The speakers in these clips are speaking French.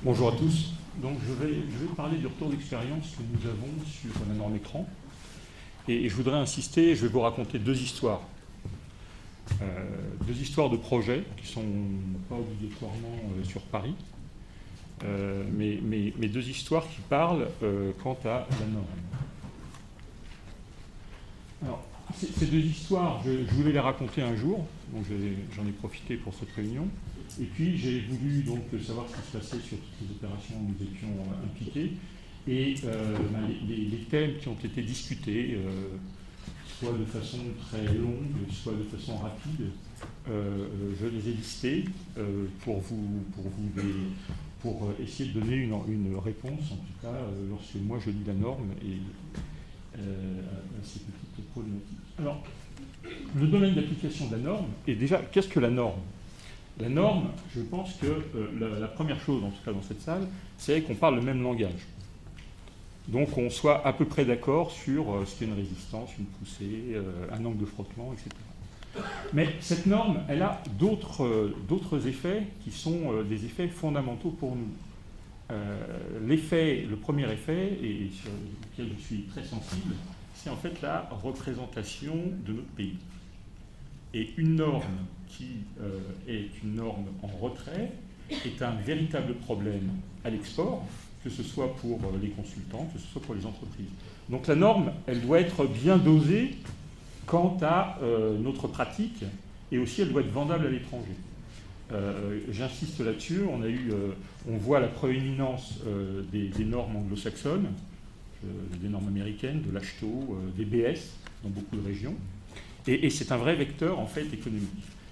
Bonjour à tous. Donc je vais parler du retour d'expérience que nous avons sur la norme écran. Et je voudrais insister, je vais vous raconter deux histoires. Deux histoires de projets qui ne sont pas obligatoirement sur Paris, mais deux histoires qui parlent quant à la norme. Alors, ces deux histoires, je voulais les raconter un jour, donc j'en ai profité pour cette réunion. Et puis j'ai voulu donc savoir ce qui se passait sur toutes les opérations où nous étions impliqués et les thèmes qui ont été discutés, soit de façon très longue, soit de façon rapide, je les ai listés pour essayer de donner une réponse, en tout cas, lorsque moi je lis la norme et à ces petites problématiques. Alors, le domaine d'application de la norme, et déjà, qu'est-ce que la norme ? La norme, je pense que la première chose, en tout cas dans cette salle, c'est qu'on parle le même langage. Donc on soit à peu près d'accord sur ce qu'est une résistance, une poussée, un angle de frottement, etc. Mais cette norme, elle a d'autres effets qui sont des effets fondamentaux pour nous. Le premier effet, et sur lequel je suis très sensible, c'est en fait la représentation de notre pays. Et une norme qui est une norme en retrait est un véritable problème à l'export, que ce soit pour les consultants, que ce soit pour les entreprises. Donc la norme, elle doit être bien dosée quant à notre pratique, et aussi elle doit être vendable à l'étranger. J'insiste là-dessus, on voit la proéminence des normes anglo-saxonnes, des normes américaines, de l'HTO, des BS dans beaucoup de régions. Et c'est un vrai vecteur, en fait, économique.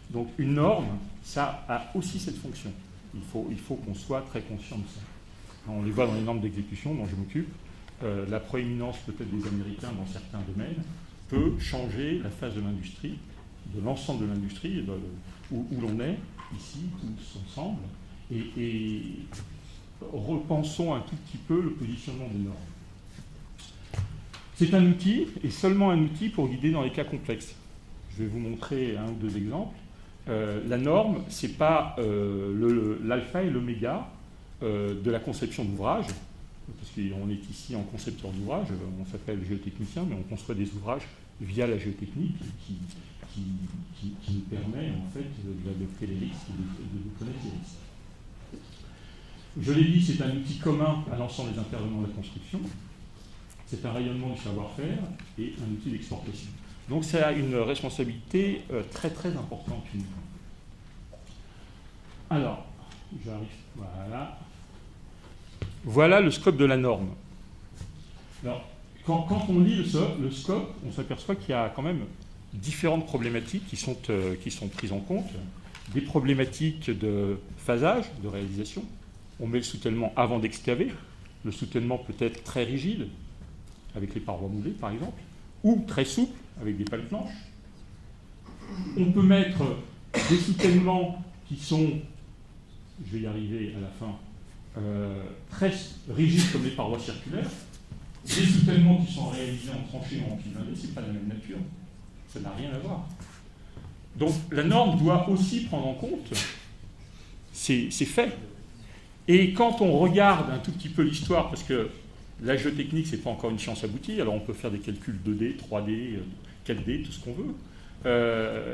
Donc une norme, ça a aussi cette fonction. Il faut qu'on soit très conscient de ça. On les voit dans les normes d'exécution dont je m'occupe. La proéminence peut-être des Américains dans certains domaines peut changer la phase de l'industrie, de l'ensemble de l'industrie, où l'on est, ici, tous ensemble. Et repensons un tout petit peu le positionnement des normes. C'est un outil, et seulement un outil pour guider dans les cas complexes. Je vais vous montrer un ou deux exemples. La norme, ce n'est pas l'alpha et l'oméga de la conception d'ouvrage, parce qu'on est ici en concepteur d'ouvrage, on s'appelle géotechnicien, mais on conçoit des ouvrages via la géotechnique qui nous permet en fait d'adopter les risques et de connaître les risques. Je l'ai dit, c'est un outil commun à l'ensemble des intervenants de la construction. C'est un rayonnement du savoir-faire et un outil d'exportation. Donc ça a une responsabilité très très importante. Alors, j'arrive, voilà. Voilà le scope de la norme. Alors, quand on lit le scope, on s'aperçoit qu'il y a quand même différentes problématiques qui sont prises en compte. Des problématiques de phasage, de réalisation. On met le soutènement avant d'excaver. Le soutènement peut être très rigide, avec les parois moulées par exemple, ou très souple, avec des pales planches. On peut mettre des soutènements qui sont, je vais y arriver à la fin, très rigides comme les parois circulaires. Des soutènements qui sont réalisés en tranchée ou en pivendé, ce n'est pas la même nature. Ça n'a rien à voir. Donc la norme doit aussi prendre en compte ces faits. Et quand on regarde un tout petit peu l'histoire, parce que la géotechnique, ce n'est pas encore une science aboutie, alors on peut faire des calculs 2D, 3D, 4D, tout ce qu'on veut.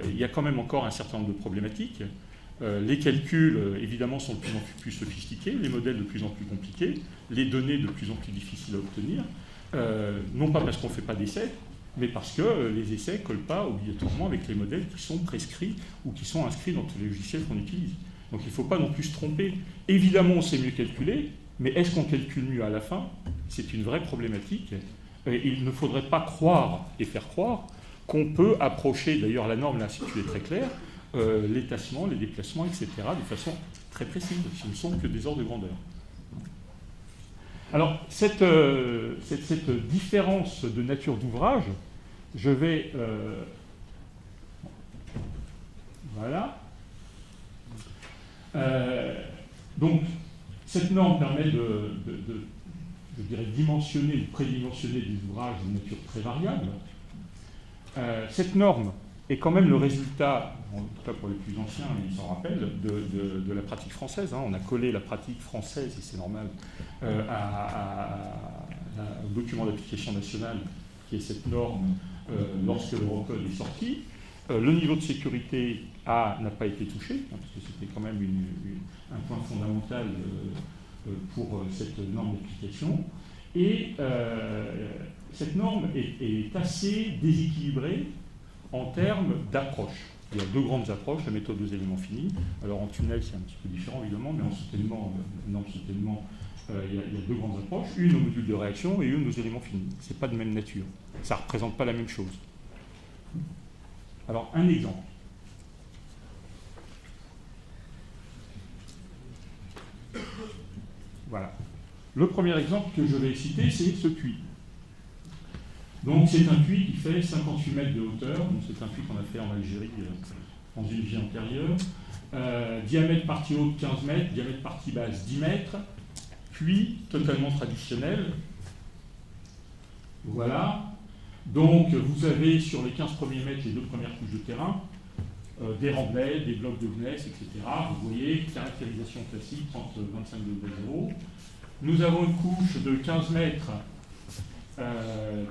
Il y a quand même encore un certain nombre de problématiques. Les calculs, évidemment, sont de plus en plus sophistiqués, les modèles de plus en plus compliqués, les données de plus en plus difficiles à obtenir, non pas parce qu'on ne fait pas d'essais, mais parce que les essais ne collent pas obligatoirement avec les modèles qui sont prescrits ou qui sont inscrits dans tous les logiciels qu'on utilise. Donc il ne faut pas non plus se tromper. Évidemment, on sait mieux calculer, mais est-ce qu'on calcule mieux à la fin ? C'est une vraie problématique. Il ne faudrait pas croire et faire croire qu'on peut approcher, d'ailleurs la norme là-dessus est très claire, les tassements, les déplacements, etc., de façon très précise. Ce ne sont que des ordres de grandeur. Alors, cette différence de nature d'ouvrage, je vais... voilà. Donc, cette norme permet je dirais, dimensionner ou prédimensionner des ouvrages de nature très variable. Cette norme est quand même le résultat, en tout cas pour les plus anciens, ils s'en rappellent, de la pratique française. Hein. On a collé la pratique française, et c'est normal, au document d'application nationale, qui est cette norme lorsque l'Eurocode est sorti. Le niveau de sécurité A n'a pas été touché, hein, parce que c'était quand même un point fondamental pour cette norme d'application. Et cette norme est assez déséquilibrée en termes d'approche. Il y a deux grandes approches, la méthode aux éléments finis. Alors en tunnel, c'est un petit peu différent évidemment, mais en soutènement, il y a deux grandes approches, une au module de réaction et une aux éléments finis. Ce n'est pas de même nature. Ça ne représente pas la même chose. Alors, un exemple. Voilà. Le premier exemple que je vais citer, c'est ce puits. Donc, c'est un puits qui fait 58 mètres de hauteur. Donc, c'est un puits qu'on a fait en Algérie dans une vie antérieure. Diamètre partie haute 15 mètres, diamètre partie basse 10 mètres. Puits totalement traditionnel. Voilà. Donc, vous avez sur les 15 premiers mètres les deux premières couches de terrain, des remblais, des blocs de gneiss, etc. Vous voyez, caractérisation classique, 30-25 degrés 0. Nous avons une couche de 15 mètres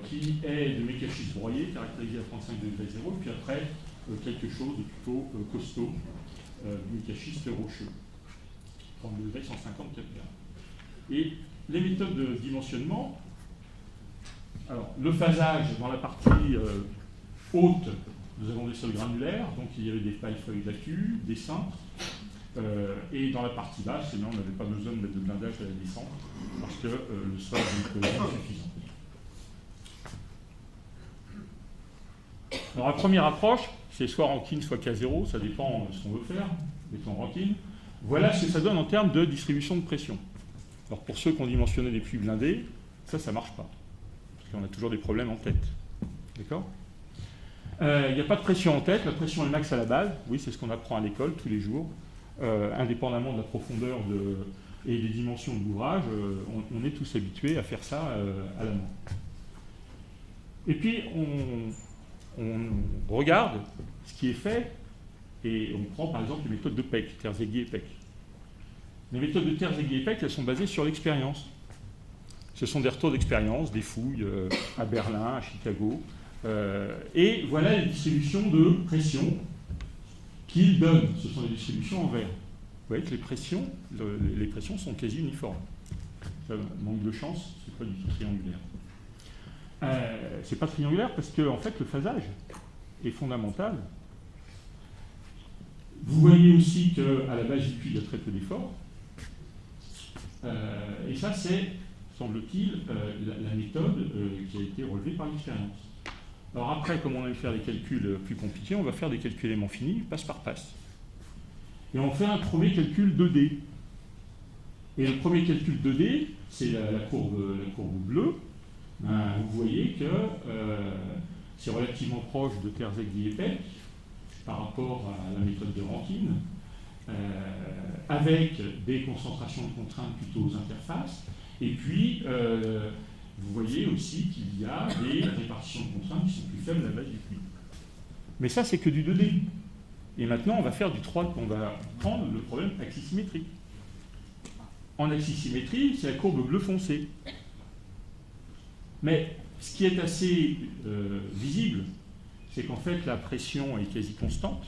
qui est de mécachiste broyé, caractérisé à 35 degrés 0, puis après, quelque chose de plutôt costaud, mécachiste rocheux, 30 degrés 150 kPa. Et les méthodes de dimensionnement. Alors, le phasage, dans la partie haute, nous avons des sols granulaires, donc il y avait des pailles-feuilles d'accu, des cintres, et dans la partie basse, on n'avait pas besoin de mettre de blindage à la descente, parce que le sol est suffisant. Alors, la première approche, c'est soit rankine, soit K0, ça dépend de ce qu'on veut faire, mettons rankine. Voilà ce que ça donne en termes de distribution de pression. Alors, pour ceux qui ont dimensionné des puits blindés, ça ne marche pas. On a toujours des problèmes en tête. D'accord ? Il n'y a pas de pression en tête, la pression est max à la base. Oui, c'est ce qu'on apprend à l'école tous les jours. Indépendamment de la profondeur et des dimensions de l'ouvrage, on est tous habitués à faire ça à la main. Et puis, on regarde ce qui est fait et on prend par exemple les méthodes de Peck, Terzaghi et Peck. Les méthodes de Terzaghi et Peck, elles sont basées sur l'expérience. Ce sont des retours d'expérience, des fouilles à Berlin, à Chicago. Et voilà les distributions de pression qu'ils donnent. Ce sont les distributions en vert. Vous voyez que les pressions sont quasi uniformes. Ça manque de chance, c'est pas du tout triangulaire. C'est pas triangulaire parce que en fait, le phasage est fondamental. Vous voyez aussi qu'à la base du puits, il y a très peu d'efforts. Et ça, c'est semble-t-il, la méthode qui a été relevée par l'expérience. Alors après, comme on allait faire des calculs plus compliqués, on va faire des calculs éléments finis, passe par passe. Et on fait un premier calcul 2D. Et le premier calcul 2D, c'est la courbe bleue. Vous voyez que c'est relativement proche de Terzaghi et Peck par rapport à la méthode de Rankine, avec des concentrations de contraintes plutôt aux interfaces. Et puis, vous voyez aussi qu'il y a des répartitions de contraintes qui sont plus faibles à la base du puits. Mais ça, c'est que du 2D. Et maintenant, on va faire du 3D. On va prendre le problème axisymétrique. En axisymétrie, c'est la courbe bleu foncé. Mais ce qui est assez visible, c'est qu'en fait, la pression est quasi constante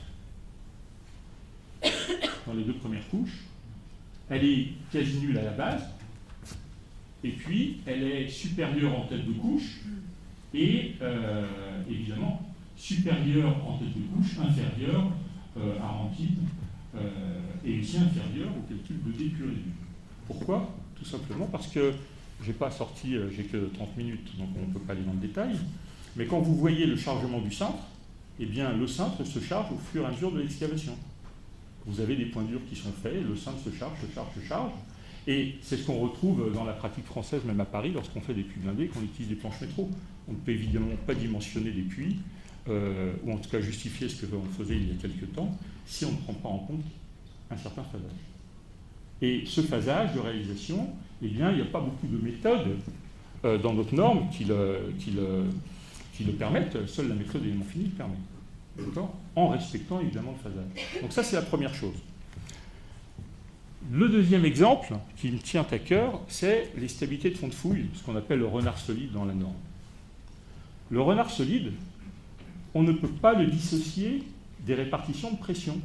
dans les deux premières couches. Elle est quasi nulle à la base. Et puis, elle est supérieure en tête de couche et, évidemment, supérieure en tête de couche, inférieure à Rankine et aussi inférieure au calcul de D pur et dur. Pourquoi ? Tout simplement parce que j'ai que 30 minutes, donc on ne peut pas aller dans le détail. Mais quand vous voyez le chargement du cintre, eh bien, le cintre se charge au fur et à mesure de l'excavation. Vous avez des points durs qui sont faits, le cintre se charge. Et c'est ce qu'on retrouve dans la pratique française, même à Paris, lorsqu'on fait des puits blindés, qu'on utilise des planches métro. On ne peut évidemment pas dimensionner des puits, ou en tout cas justifier ce que l'on faisait il y a quelques temps, si on ne prend pas en compte un certain phasage. Et ce phasage de réalisation, eh bien, il n'y a pas beaucoup de méthodes dans notre norme qui le permettent. Seule la méthode élément fini le permet. en respectant évidemment le phasage. Donc ça, c'est la première chose. Le deuxième exemple qui me tient à cœur, c'est les stabilités de fond de fouille, ce qu'on appelle le renard solide dans la norme. Le renard solide, on ne peut pas le dissocier des répartitions de pression.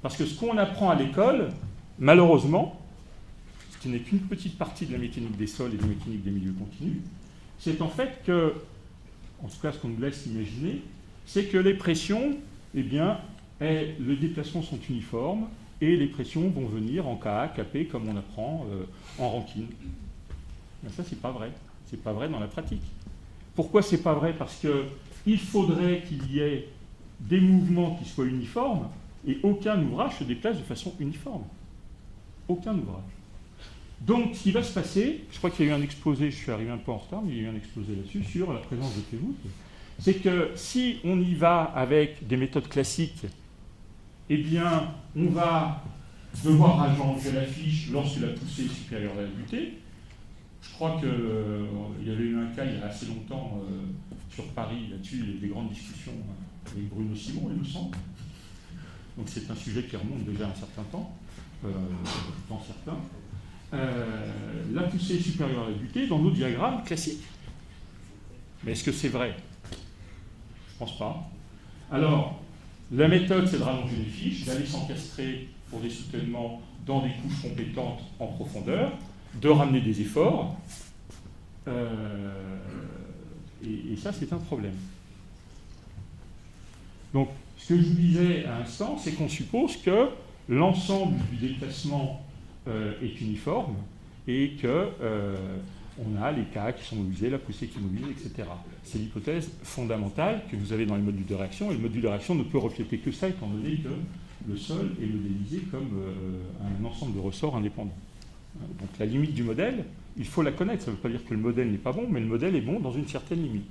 Parce que ce qu'on apprend à l'école, malheureusement, ce qui n'est qu'une petite partie de la mécanique des sols et de la mécanique des milieux continus, c'est en fait que, en tout cas ce qu'on nous laisse imaginer, c'est que les pressions, eh bien, le déplacement sont uniformes, et les pressions vont venir en Ka, Kp, comme on apprend en Rankine. Mais ça, c'est pas vrai. C'est pas vrai dans la pratique. Pourquoi c'est pas vrai? Parce qu'il faudrait qu'il y ait des mouvements qui soient uniformes, et aucun ouvrage se déplace de façon uniforme. Aucun ouvrage. Donc, ce qui va se passer, je crois qu'il y a eu un exposé, je suis arrivé un peu en retard, mais il y a eu un exposé là-dessus, sur la présence de T-voûte, c'est que si on y va avec des méthodes classiques, eh bien, on va devoir agencer la fiche lorsque la poussée est supérieure à la butée. Je crois qu'il y avait eu un cas il y a assez longtemps sur Paris, là-dessus, il y a eu des grandes discussions avec Bruno Simon, il me semble. Donc c'est un sujet qui remonte déjà un certain temps, dans certains. La poussée est supérieure à la butée dans nos diagrammes classiques. Mais est-ce que c'est vrai? Je ne pense pas. Alors, la méthode, c'est de rallonger les fiches, d'aller s'encastrer pour des soutènements dans des couches compétentes en profondeur, de ramener des efforts, et ça, c'est un problème. Donc, ce que je vous disais à l'instant, c'est qu'on suppose que l'ensemble du déplacement est uniforme et que on a les cas qui sont mobilisés, la poussée qui est mobilisée, etc. C'est l'hypothèse fondamentale que vous avez dans les modules de réaction, et le module de réaction ne peut refléter que ça, étant donné que le sol est modélisé comme un ensemble de ressorts indépendants. Donc la limite du modèle, il faut la connaître. Ça ne veut pas dire que le modèle n'est pas bon, mais le modèle est bon dans une certaine limite.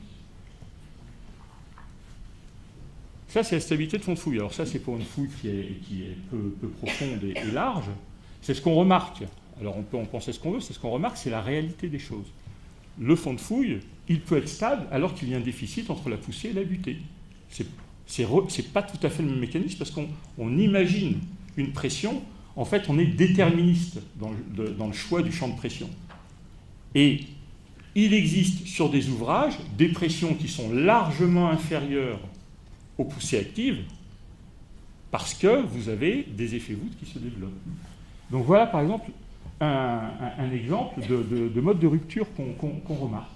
Ça, c'est la stabilité de fond de fouille. Alors ça, c'est pour une fouille qui est peu profonde et large. C'est ce qu'on remarque. Alors on peut en penser ce qu'on veut, c'est ce qu'on remarque, c'est la réalité des choses. Le fond de fouille, il peut être stable alors qu'il y a un déficit entre la poussée et la butée. C'est pas tout à fait le même mécanisme parce qu'on imagine une pression, en fait on est déterministe dans le choix du champ de pression. Et il existe sur des ouvrages des pressions qui sont largement inférieures aux poussées actives parce que vous avez des effets voûtes qui se développent. Donc voilà par exemple un exemple de mode de rupture qu'on remarque.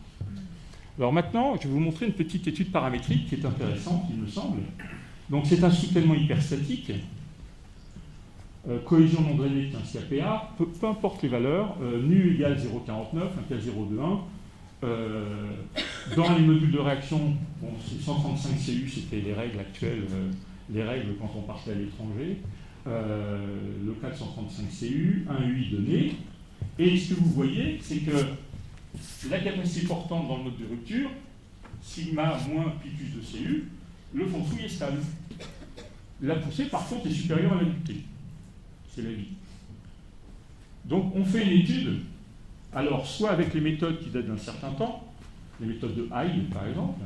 Alors maintenant, je vais vous montrer une petite étude paramétrique qui est intéressante, il me semble. Donc c'est un soutènement hyperstatique, cohésion non drainée d'un CAPA, peu importe les valeurs, nu égale 0,49, un cas 0,21. Dans les modules de réaction, bon, c'est 135 CU, c'était les règles actuelles, les règles quand on partait à l'étranger. Le cas de 135 CU, un UI donné. Et ce que vous voyez, c'est que la capacité portante dans le mode de rupture, sigma moins pi plus de CU, le fond de fouille est stable. La poussée, par contre, est supérieure à la butée. C'est la vie. Donc, on fait une étude, alors, soit avec les méthodes qui datent d'un certain temps, les méthodes de Hyde, par exemple,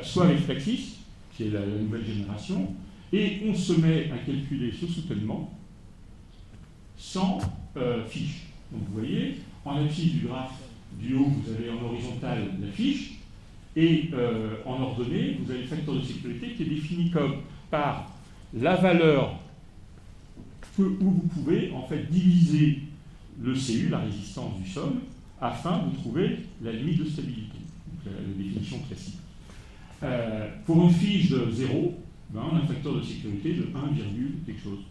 soit avec Flaxis, qui est la nouvelle génération, et on se met à calculer ce soutènement sans fiche. Donc vous voyez, en abscisse du graphe du haut, vous avez en horizontal la fiche, et en ordonnée, vous avez le facteur de sécurité qui est défini comme par la valeur où vous pouvez en fait diviser le CU, la résistance du sol, afin de trouver la limite de stabilité, donc la définition classique. Pour une fiche de 0, ben, on a un facteur de sécurité de 1, quelque chose.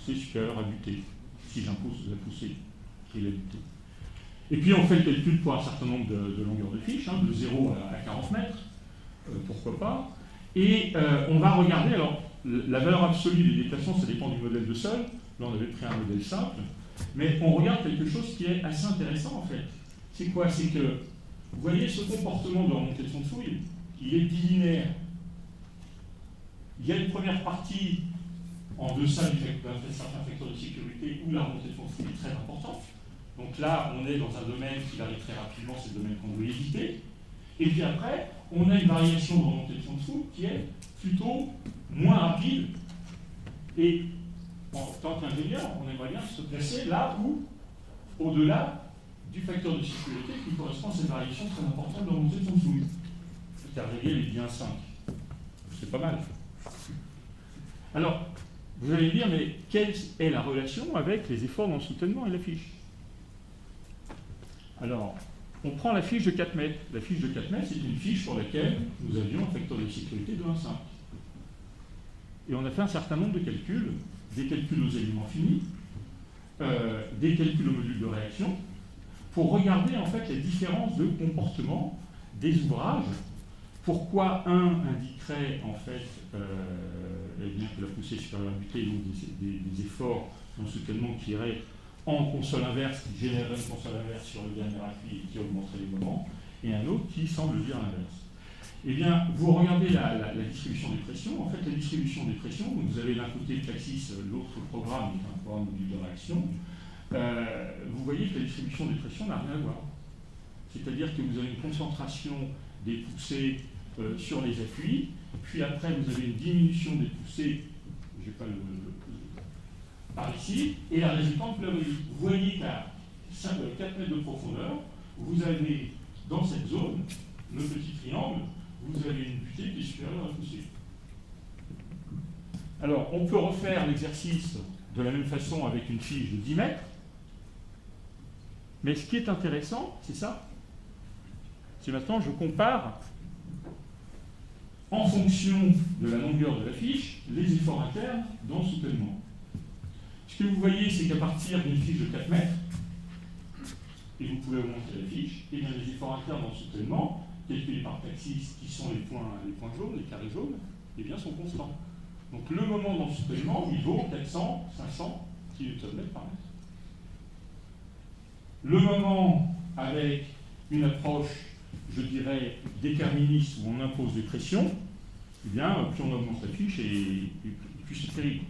C'est supérieur à butée, si j'impose la poussée qui est la butée. Et puis on fait le calcul pour un certain nombre de longueurs de fiche, hein, de 0 à 40 mètres, pourquoi pas. Et on va regarder, alors la valeur absolue des déplacements, ça dépend du modèle de sol. Là on avait pris un modèle simple, mais on regarde quelque chose qui est assez intéressant en fait. C'est quoi? C'est que, vous voyez ce comportement de remontée de fond de fouille, il est bilinéaire. Il y a une première partie en deçà d'un certain facteur de sécurité où la remontée de fond de fouille est très importante. Donc là, on est dans un domaine qui varie très rapidement, c'est le domaine qu'on veut éviter. Et puis après, on a une variation de remontée de fond de soute qui est plutôt moins rapide. Et en tant qu'ingénieur, on aimerait bien se placer là où, au-delà du facteur de sécurité qui correspond à cette variation très importante de remontée de fond de soute. Car réel est bien 5. C'est pas mal. Alors, vous allez me dire, mais quelle est la relation avec les efforts dans le soutènement et la fiche? Alors, on prend la fiche de 4 mètres. La fiche de 4 mètres, c'est une fiche pour laquelle nous avions un facteur de sécurité de 1,5. Et on a fait un certain nombre de calculs, des calculs aux éléments finis, des calculs au module de réaction, pour regarder en fait les différences de comportement des ouvrages. Pourquoi un indiquerait en fait que la poussée supérieure butée, donc des efforts dans le soutènement qui iraient en console inverse, qui générerait une console inverse sur le dernier appui et qui augmenterait les moments, et un autre qui semble dire l'inverse. Eh bien, vous regardez la distribution des pressions. En fait, la distribution des pressions, vous avez d'un côté Plaxis, l'autre programme, qui est un programme module de réaction. Vous voyez que la distribution des pressions n'a rien à voir. C'est-à-dire que vous avez une concentration des poussées sur les appuis, puis après vous avez une diminution des poussées, je vais pas par ici, et la résultante, vous voyez qu'à 4 mètres de profondeur, vous avez dans cette zone, le petit triangle, vous avez une butée qui est supérieure à la poussée. Alors, on peut refaire l'exercice de la même façon avec une fiche de 10 mètres, mais ce qui est intéressant, c'est ça. C'est maintenant, je compare en fonction de la longueur de la fiche, les efforts internes dans le soutènement. Ce que vous voyez, c'est qu'à partir d'une fiche de 4 mètres, et vous pouvez augmenter la fiche, et bien les efforts internes dans le soutènement, calculés par Plaxis, qui sont les points jaunes, les carrés jaunes, eh bien, sont constants. Donc le moment dans le soutènement, il vaut 400, 500 kN par mètre. Le moment avec une approche, je dirais, déterministe, où on impose des pressions, eh bien, plus on augmente la fiche, et plus c'est terrible.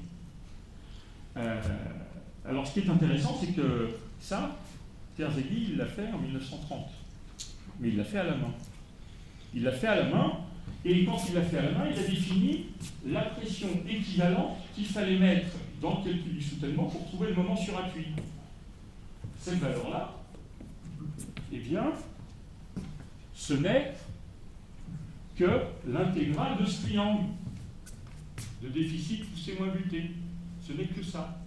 Alors, ce qui est intéressant, c'est que ça, Terzaghi, il l'a fait en 1930. Mais il l'a fait à la main. Il l'a fait à la main, et quand il l'a fait à la main, il a défini la pression équivalente qu'il fallait mettre dans le calcul du soutènement pour trouver le moment sur appui. Cette valeur-là, eh bien, ce n'est que l'intégrale de ce triangle de déficit poussé moins buté. Ce n'est que ça.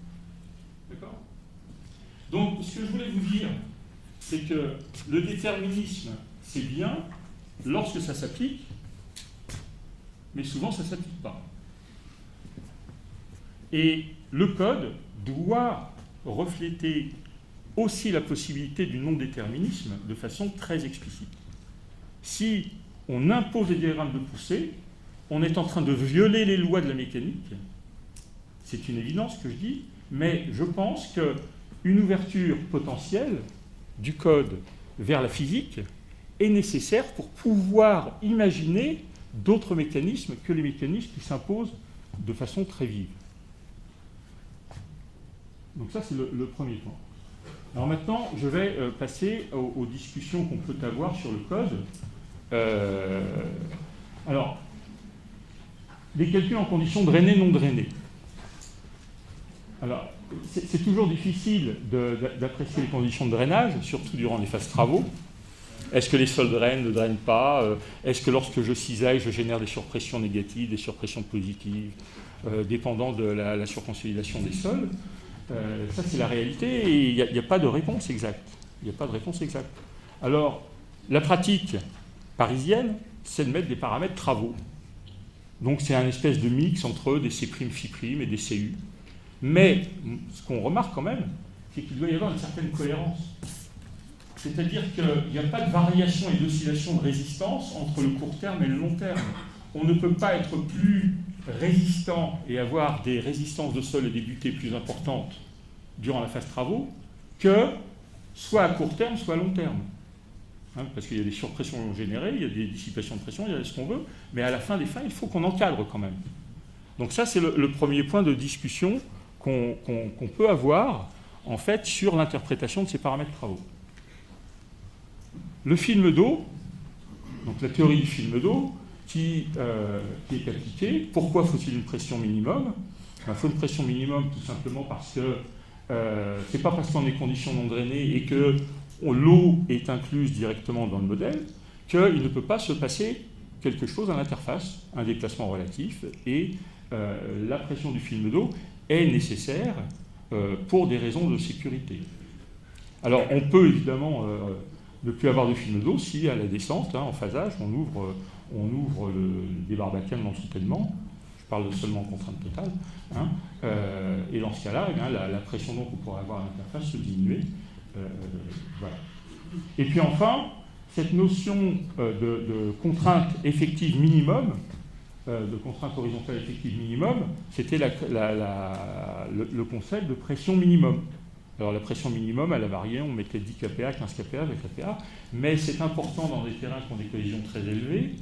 D'accord? Donc, ce que je voulais vous dire, c'est que le déterminisme, c'est bien lorsque ça s'applique, mais souvent ça ne s'applique pas. Et le code doit refléter aussi la possibilité du non-déterminisme de façon très explicite. Si on impose des diagrammes de poussée, on est en train de violer les lois de la mécanique. C'est une évidence que je dis, mais je pense qu'une ouverture potentielle du code vers la physique est nécessaire pour pouvoir imaginer d'autres mécanismes que les mécanismes qui s'imposent de façon très vive. Donc ça, c'est le premier point. Alors maintenant, je vais passer aux discussions qu'on peut avoir sur le code. Alors, les calculs en conditions drainées, non drainées. Alors, c'est toujours difficile d'apprécier les conditions de drainage, surtout durant les phases travaux. Est-ce que les sols drainent, ne drainent pas? Est-ce que lorsque je cisaille, je génère des surpressions négatives, des surpressions positives, dépendant de la surconsolidation des sols? Ça, c'est la réalité et il n'y a pas de réponse exacte. Il n'y a pas de réponse exacte. Alors, la pratique parisienne, c'est de mettre des paramètres travaux. Donc, c'est un espèce de mix entre des C', Φ' et des CU. Mais, ce qu'on remarque quand même, c'est qu'il doit y avoir une certaine cohérence. C'est-à-dire qu'il n'y a pas de variation et d'oscillation de résistance entre le court terme et le long terme. On ne peut pas être plus résistant et avoir des résistances de sol et des butées plus importantes durant la phase travaux que soit à court terme, soit à long terme. Hein, parce qu'il y a des surpressions générées, il y a des dissipations de pression, il y a ce qu'on veut, mais à la fin des fins, il faut qu'on encadre quand même. Donc ça, c'est le premier point de discussion qu'on peut avoir, en fait, sur l'interprétation de ces paramètres travaux. Le film d'eau, donc la théorie du film d'eau, qui est appliquée. Pourquoi faut-il une pression minimum? Il faut une pression minimum tout simplement parce que c'est pas parce qu'on est conditions non drainées et que l'eau est incluse directement dans le modèle qu'il ne peut pas se passer quelque chose à l'interface, un déplacement relatif, et la pression du film d'eau est nécessaire pour des raisons de sécurité. Alors on peut évidemment ne plus avoir de film d'eau si à la descente, en phasage, on ouvre des barbacanes dans le soutènement. Je parle seulement en contrainte totale. Et dans ce cas-là, la pression d'eau qu'on pourrait avoir à l'interface se diminuer. Voilà. Et puis enfin, cette notion de contrainte effective minimum, de contrainte horizontale effective minimum, c'était le concept de pression minimum. Alors la pression minimum, elle a varié, on mettait 10 kPa, 15 kPa, 20 kPa, mais c'est important dans des terrains qui ont des collisions très élevées,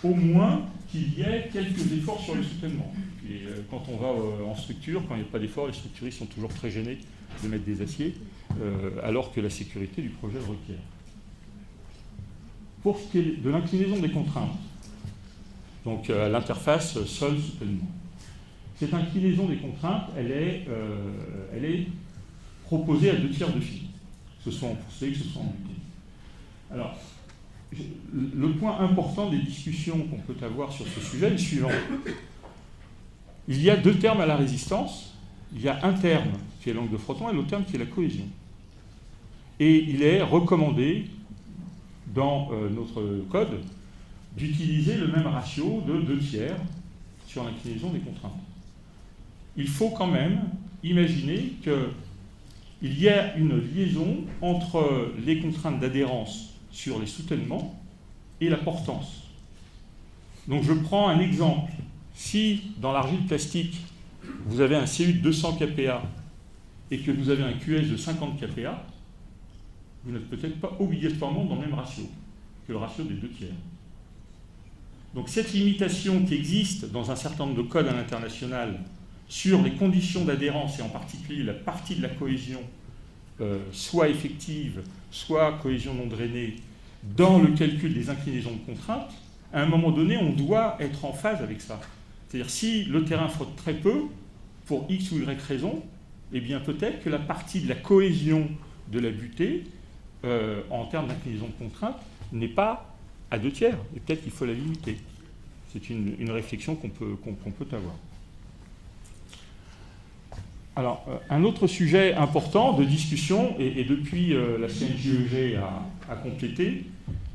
au moins qu'il y ait quelques efforts sur le soutènement. Et quand on va en structure, quand il n'y a pas d'efforts, les structuristes sont toujours très gênés de mettre des aciers, alors que la sécurité du projet le requiert. Pour ce qui est de l'inclinaison des contraintes, donc à l'interface sol-soutènement, cette inclinaison des contraintes, elle est proposée à 2/3 de phi, que ce soit en poussée, que ce soit en butée. Alors, le point important des discussions qu'on peut avoir sur ce sujet est le suivant. Il y a deux termes à la résistance. Il y a un terme qui est l'angle de frottement et l'autre terme qui est la cohésion. Et il est recommandé dans notre code d'utiliser le même ratio de 2/3 sur l'inclinaison des contraintes. Il faut quand même imaginer qu'il y a une liaison entre les contraintes d'adhérence sur les soutènements et la portance. Donc je prends un exemple. Si dans l'argile plastique, vous avez un CU de 200 kPa et que vous avez un QS de 50 kPa, vous n'êtes peut-être pas obligatoirement dans le même ratio que le ratio des 2/3. Donc cette limitation qui existe dans un certain nombre de codes à l'international sur les conditions d'adhérence et en particulier la partie de la cohésion, soit effective, soit cohésion non drainée, dans le calcul des inclinaisons de contrainte, à un moment donné, on doit être en phase avec ça. C'est-à-dire si le terrain frotte très peu, pour X ou Y raison, eh bien peut-être que la partie de la cohésion de la butée, en termes d'inclinaison de contrainte, n'est pas à 2/3, et peut-être qu'il faut la limiter. C'est une réflexion qu'on peut avoir. Alors, un autre sujet important de discussion, et depuis la CNJEG a complété,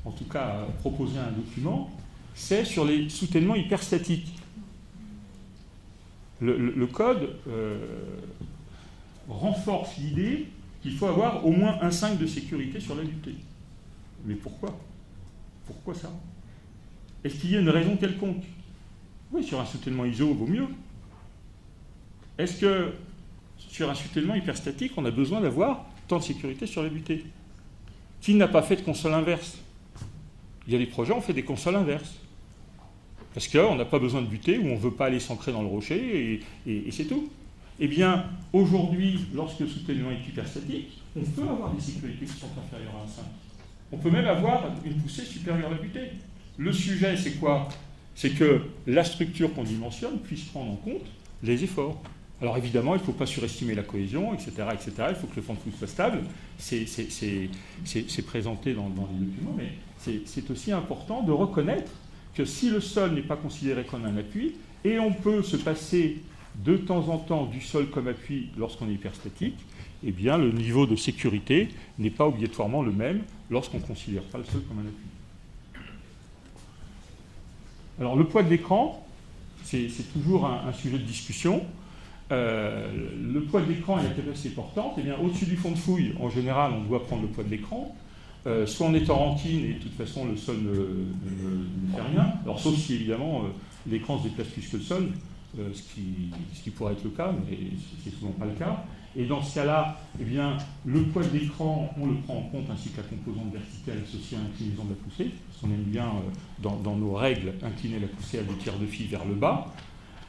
en tout cas a proposé un document, c'est sur les soutènements hyperstatiques. Le code renforce l'idée qu'il faut avoir au moins 1,5 de sécurité sur la butée. Mais pourquoi? Pourquoi ça? Est-ce qu'il y a une raison quelconque? Oui, sur un soutènement ISO, il vaut mieux. Est-ce que sur un soutènement hyperstatique, on a besoin d'avoir tant de sécurité sur la butée? Qui n'a pas fait de console inverse? Il y a des projets, on fait des consoles inverses. Parce qu'on n'a pas besoin de butée, ou on ne veut pas aller s'ancrer dans le rocher, et c'est tout. Eh bien, aujourd'hui, lorsque le soutènement est hyperstatique, on peut avoir des sécurités qui sont inférieures à 1,5. On peut même avoir une poussée supérieure à la butée. Le sujet, c'est quoi? C'est que la structure qu'on dimensionne puisse prendre en compte les efforts. Alors évidemment, il ne faut pas surestimer la cohésion, etc., etc. Il faut que le fond de flux soit stable. C'est présenté dans les documents, mais c'est aussi important de reconnaître que si le sol n'est pas considéré comme un appui, et on peut se passer de temps en temps du sol comme appui lorsqu'on est hyperstatique, eh bien le niveau de sécurité n'est pas obligatoirement le même lorsqu'on ne considère pas le sol comme un appui. Alors le poids de l'écran, c'est toujours un sujet de discussion. Le poids de l'écran et la capacité portante, eh bien au-dessus du fond de fouille, en général, on doit prendre le poids de l'écran. Soit on est en rankine et de toute façon le sol ne fait rien. Alors sauf si évidemment l'écran se déplace plus que le sol, ce qui pourrait être le cas, mais c'est souvent pas le cas. Et dans ce cas-là, eh bien, le poids de l'écran, on le prend en compte, ainsi que la composante verticale associée à l'inclinaison de la poussée, parce qu'on aime bien, dans nos règles, incliner la poussée à 2/3 de phi vers le bas.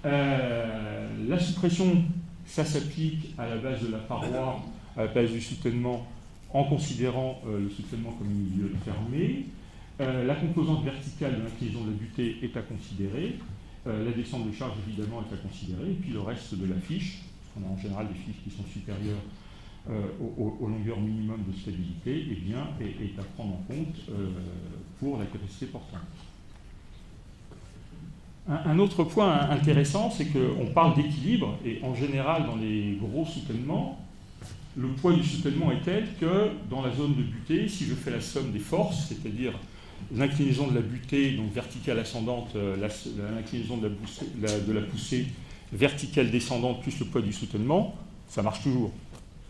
La suppression, ça s'applique à la base de la paroi, à la base du soutènement, en considérant le soutènement comme un milieu fermé. La composante verticale de l'inclinaison de la butée est à considérer. La descente de charge, évidemment, est à considérer. Et puis le reste de la fiche, on a en général des fiches qui sont supérieures aux longueurs minimum de stabilité, eh bien, est à prendre en compte pour la capacité portante. Un autre point intéressant, c'est qu'on parle d'équilibre, et en général, dans les gros soutènements, le poids du soutènement est tel que dans la zone de butée, si je fais la somme des forces, c'est-à-dire l'inclinaison de la butée, donc verticale ascendante, l'inclinaison de la poussée verticale descendante plus le poids du soutènement, ça marche toujours.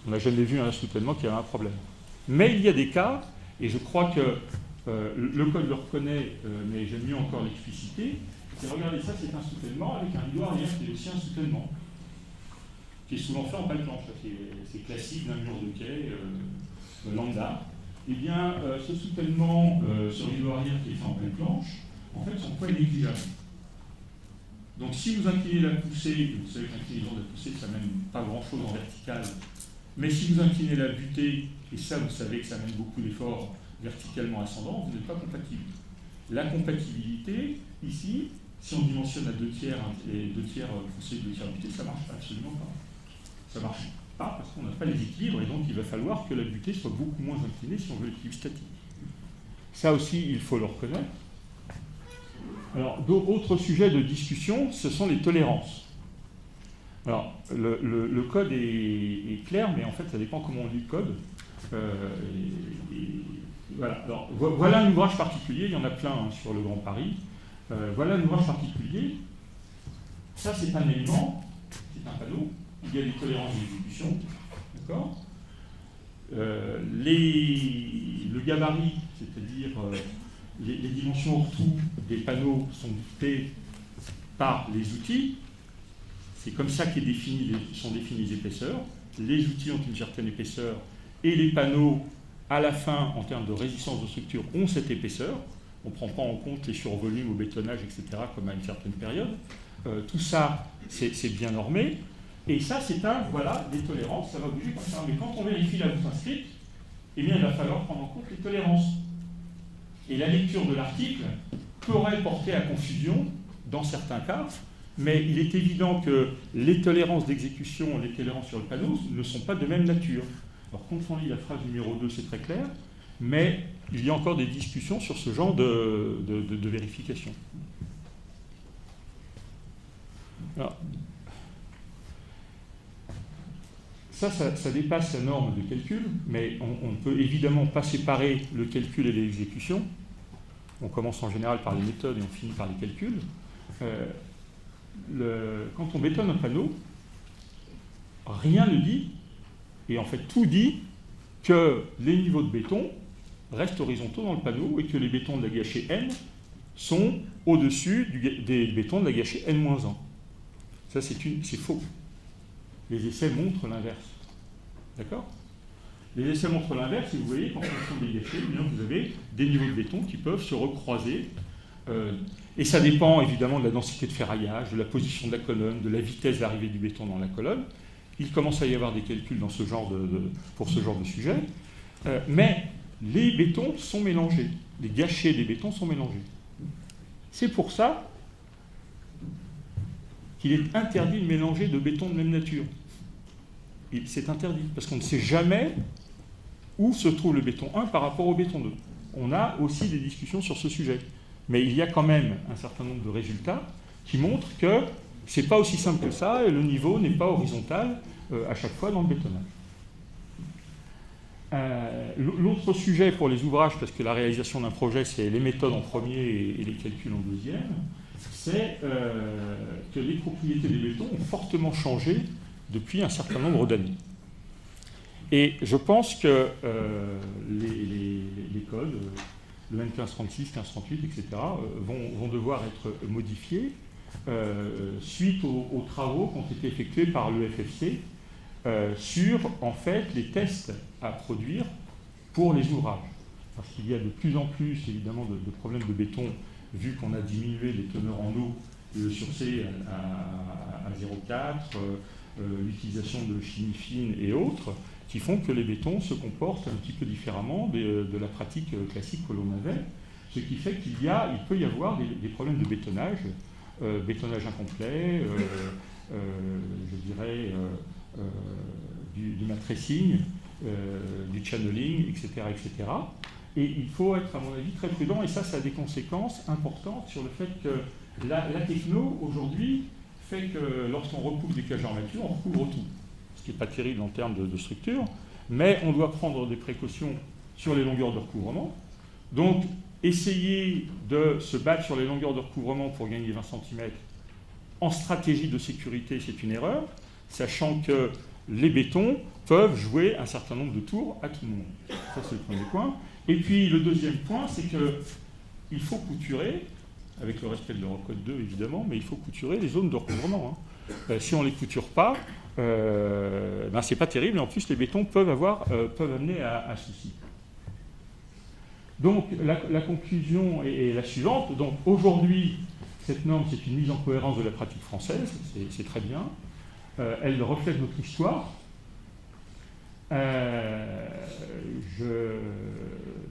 On n'a jamais vu un soutènement qui a un problème. Mais il y a des cas, et je crois que le code le reconnaît, mais j'aime mieux encore l'expliciter, c'est regardez ça, c'est un soutènement avec un rideau arrière qui est aussi un soutènement, qui est souvent fait en pale planche. C'est classique d'un mur de quai lambda. Eh bien, ce soutènement, ce rideau arrière qui est fait en pale planche, en fait, son poids est négligeable. Donc, si vous inclinez la poussée, vous savez que l'inclinaison de la poussée, ça mène pas grand-chose en vertical, mais si vous inclinez la butée, et ça, vous savez que ça mène beaucoup d'efforts verticalement ascendants, vous n'êtes pas compatible. La compatibilité, ici, si on dimensionne à 2 tiers, et 2 tiers poussée, 2 tiers butée, ça ne marche absolument pas. Ça ne marche pas parce qu'on n'a pas les équilibres, et donc il va falloir que la butée soit beaucoup moins inclinée si on veut l'équilibre statique. Ça aussi, il faut le reconnaître. Alors, autre sujet de discussion, ce sont les tolérances. Alors, le code est clair, mais en fait, ça dépend comment on lit le code. Voilà. Alors, voilà un ouvrage particulier, il y en a plein sur le Grand Paris. Voilà un ouvrage particulier. Ça, c'est un élément, c'est un panneau. Il y a des tolérances d'exécution. D'accord ? Le gabarit, c'est-à-dire les dimensions orthou des panneaux sont dictées par les outils. C'est comme ça sont définies les épaisseurs. Les outils ont une certaine épaisseur et les panneaux, à la fin, en termes de résistance de structure, ont cette épaisseur. On ne prend pas en compte les survolumes au bétonnage, etc., comme à une certaine période. Tout ça, c'est bien normé. Et ça, c'est des tolérances, ça va bouger comme ça. Mais quand on vérifie la voûte inscrite, eh bien, il va falloir prendre en compte les tolérances. Et la lecture de l'article pourrait porter à confusion dans certains cas, mais il est évident que les tolérances d'exécution, les tolérances sur le panneau ne sont pas de même nature. Alors, quand on lit la phrase numéro 2, c'est très clair, mais il y a encore des discussions sur ce genre de vérification. Alors, ça dépasse la norme de calcul, mais on ne peut évidemment pas séparer le calcul et l'exécution. On commence en général par les méthodes et on finit par les calculs. Quand on bétonne un panneau, rien ne dit, et en fait tout dit, que les niveaux de béton restent horizontaux dans le panneau et que les bétons de la gâchée N sont au-dessus des bétons de la gâchée N-1. Ça, c'est faux. Les essais montrent l'inverse. D'accord ? Les essais montrent l'inverse, et vous voyez qu'en fonction des gâchets, vous avez des niveaux de béton qui peuvent se recroiser. Et ça dépend évidemment de la densité de ferraillage, de la position de la colonne, de la vitesse d'arrivée du béton dans la colonne. Il commence à y avoir des calculs dans pour ce genre de sujet. Mais les bétons sont mélangés. Les gâchets des bétons sont mélangés. C'est pour ça qu'il est interdit de mélanger de bétons de même nature. C'est interdit, parce qu'on ne sait jamais où se trouve le béton 1 par rapport au béton 2. On a aussi des discussions sur ce sujet. Mais il y a quand même un certain nombre de résultats qui montrent que ce n'est pas aussi simple que ça, et le niveau n'est pas horizontal à chaque fois dans le bétonnage. L'autre sujet pour les ouvrages, parce que la réalisation d'un projet, c'est les méthodes en premier et les calculs en deuxième, c'est que les propriétés des bétons ont fortement changé depuis un certain nombre d'années. Et je pense que les codes, le N1536, 1538, etc., vont devoir être modifiés suite aux travaux qui ont été effectués par le FFC sur, en fait, les tests à produire pour les ouvrages. Parce qu'il y a de plus en plus, évidemment, de problèmes de béton, vu qu'on a diminué les teneurs en eau, le surc à 0,4, l'utilisation de chimie fine et autres, qui font que les bétons se comportent un petit peu différemment de la pratique classique que l'on avait, Ce qui fait qu'il peut y avoir des problèmes de bétonnage, bétonnage incomplet, je dirais du mattressing, du channeling, etc., etc. Et il faut être, à mon avis, très prudent, et ça a des conséquences importantes sur le fait que la techno, aujourd'hui, fait que lorsqu'on recouvre des cages armatures, on recouvre tout. Ce qui n'est pas terrible en termes de structure, mais on doit prendre des précautions sur les longueurs de recouvrement. Donc, essayer de se battre sur les longueurs de recouvrement pour gagner 20 cm en stratégie de sécurité, c'est une erreur, sachant que les bétons peuvent jouer un certain nombre de tours à tout le monde. Ça, c'est le premier point. Et puis, le deuxième point, c'est qu'il faut couturer, avec le respect de l'Eurocode 2, évidemment, mais il faut couturer les zones de recouvrement. Si on ne les couture pas, c'est pas terrible, et en plus, les bétons peuvent amener à souci. Donc, la conclusion est la suivante. Donc, aujourd'hui, cette norme, c'est une mise en cohérence de la pratique française, c'est très bien. Elle reflète notre histoire.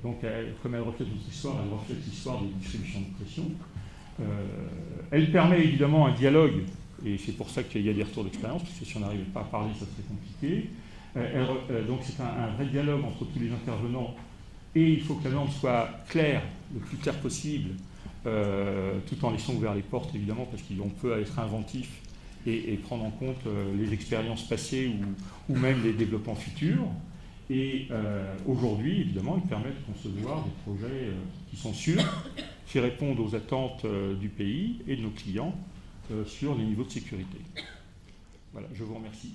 Donc, comme elle reflète notre histoire, elle reflète l'histoire des distributions de pression. Elle permet évidemment un dialogue, et c'est pour ça qu'il y a des retours d'expérience, parce que si on n'arrivait pas à parler, ça serait compliqué. Donc, c'est un vrai dialogue entre tous les intervenants, et il faut que la norme soit claire, le plus clair possible, tout en laissant ouvert les portes, évidemment, parce qu'on peut être inventif et prendre en compte les expériences passées ou même les développements futurs. Et aujourd'hui, évidemment, ils permettent de concevoir des projets qui sont sûrs, qui répondent aux attentes du pays et de nos clients sur les niveaux de sécurité. Voilà, je vous remercie.